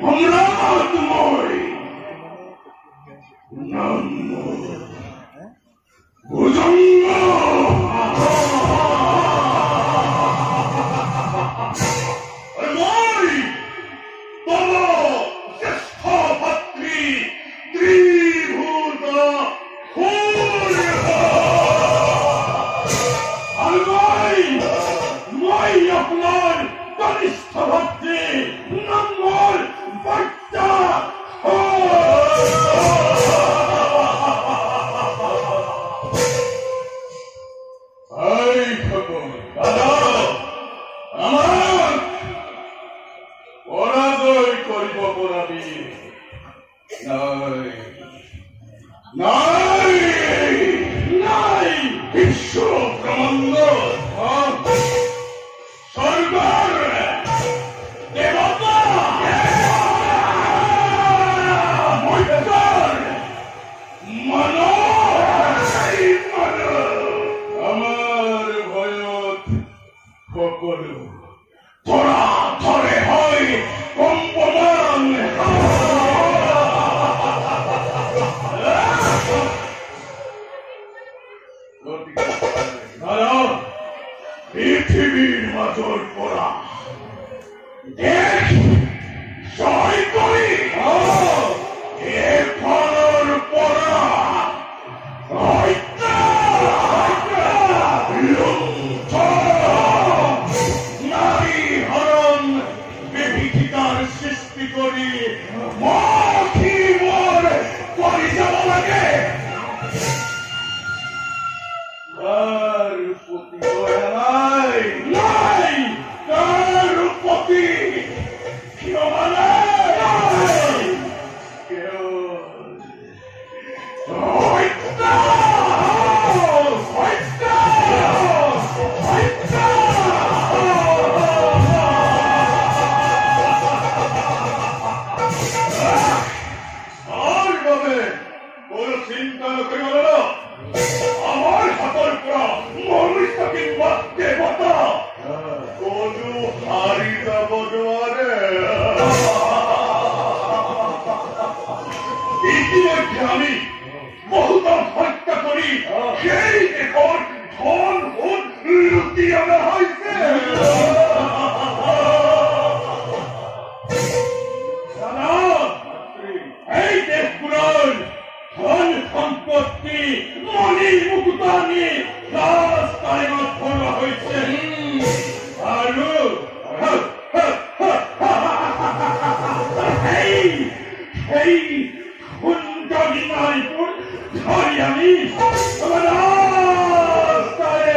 সম্রাটময় নাম ভুজঙ্গ। মই তব জ্যেষ্ঠ ভাতৃ ত্রিভূত মই আপনার কনিষ্ঠ ভাতৃ নম্বর বার্তা। আমার পরাজয় করিব পরাবি নাই নাই নাই। বিশ্ব ব্রহ্মাণ্ড স্বর্গর দেবতা মৈত্র আমার ভয়ত সকলো ধরা ধরে হয় কম্পমান। পৃথিবীর মাজর পড়া দেখ জয় করি এখনর পড়া নারী হরণ বিভীষিকার সৃষ্টি করি মাখি মোর করি যাব লাগে। তার প্রতি নাই নাই, তার প্রতি ক্ষমা নাই। কেউ চিন্তা করিব না। আমার হাতর পরা মনুষ্য কিংবা দেবতা কোনো হারি যাব জোয়ারে। ইতিমধ্যে আমি বহুত হত্যা করি সেই এখন ধন ভোট লুটি আনা হয়েছে। এই দেশগুলোর ধন সম্পত্তি মণি মুকুতা নিয়ে রাস্তায় করা হয়েছে। আৰু সেই সুন্দরী নারীপুর ধরি আমি রাস্তায়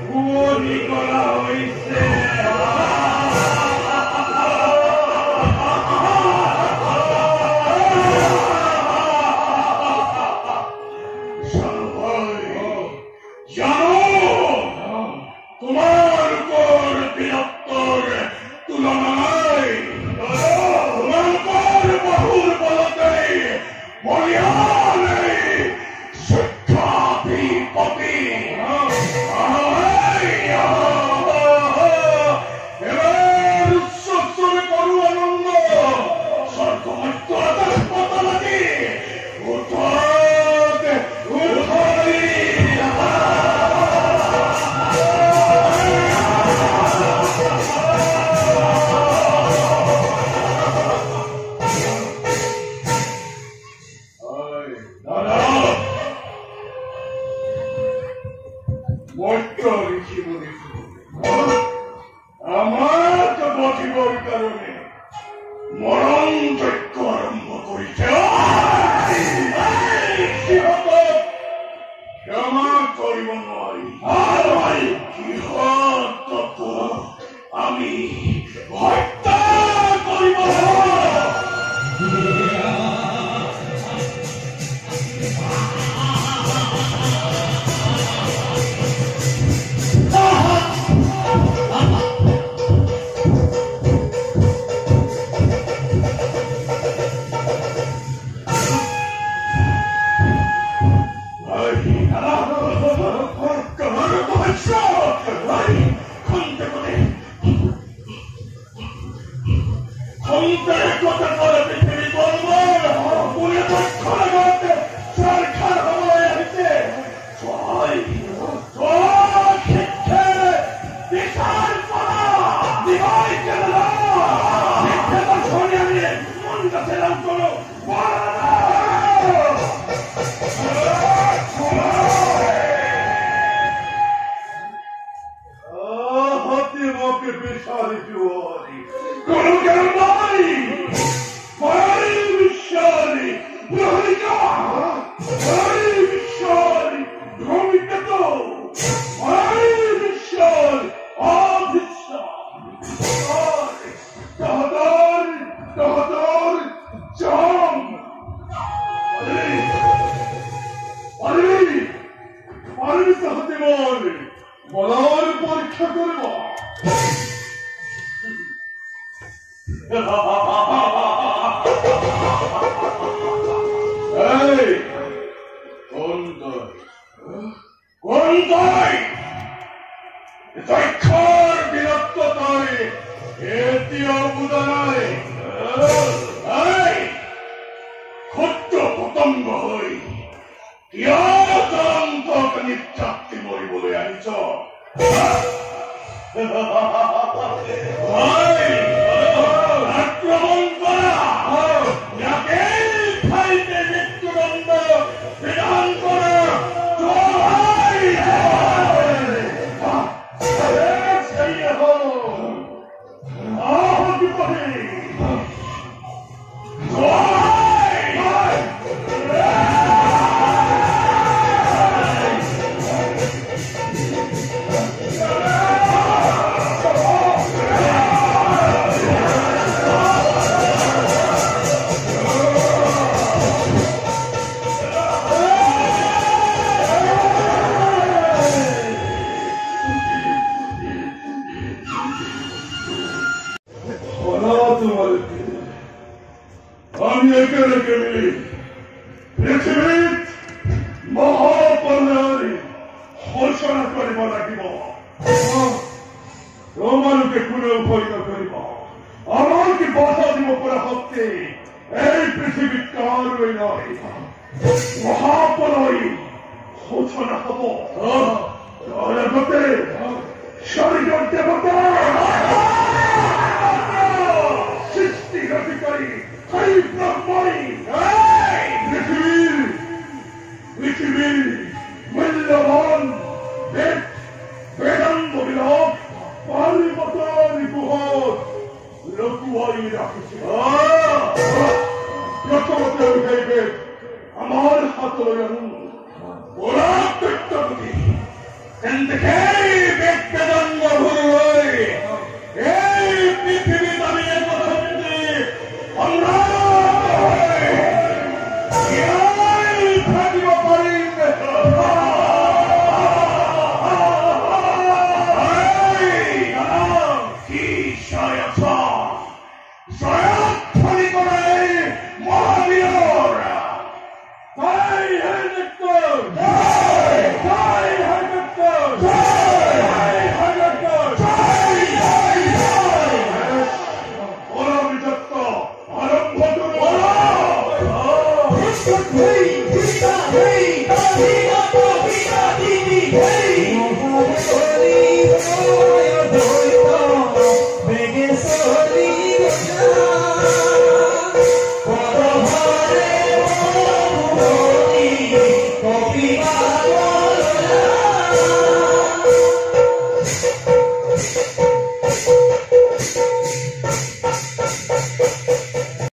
গুলি করা হয়েছে। তোমার উপর বীরত্বর তুলনা নাই। তোমার উপর বহুর বলতে বলিয়া নেই। শিক্ষা অন্তরে কথা করে পৃথিবী করবো পুনে দক্ষিণ করতে সরকার হয়ে আছে ছয় শিক্ষে বিশাল করা দিবাই কেন শিক্ষে তো শোনে আমি মনটা ছিলাম কোনো হাতে বিশাল জোয়ারি কোনো কেন নাই বিশালী প্রহরিকা বিশালী ভূমিকা তো বিশাল তহদর জাম পারবি তাহাতে বলার পরীক্ষা করব বিরক্ততায় এটিও বুদানায় ক্ষুদ্র পতঙ্গ হই নিত্যাত্তি বই বলে আনিছ আক্রমণ করা যাকে খাইতে মৃত্যুদণ্ড বিধান করা আমি একে রেখে মিলি পৃথিবীর মহাপর্যায়ে ঘোষণা করিব লাগিব তোমালোকে কোনেও ভয় নকৰিব আমাৰ কি বাধা দিব পৰা শক্তি এই পৃথিৱীত কাৰোৱেই নাই মহাপৰ্যায় ঘোষণা হব তাৰ আগতে স্বৰ্গৰ দেৱতা সৃষ্টিৰ অধিকাৰী পৃথিবীৰ মূল্যবান বেদান্ত বিলাক পাৰ্বতৰ গুহত লুকুৱাই ৰাখিছে প্ৰথমতে সেই বেদ আমাৰ হাতলৈ আনো পুৰাতত্বপতি তেন্তে সেই বেদ বেদান্ত ভুল এই পৃথিৱীত আমি Hey!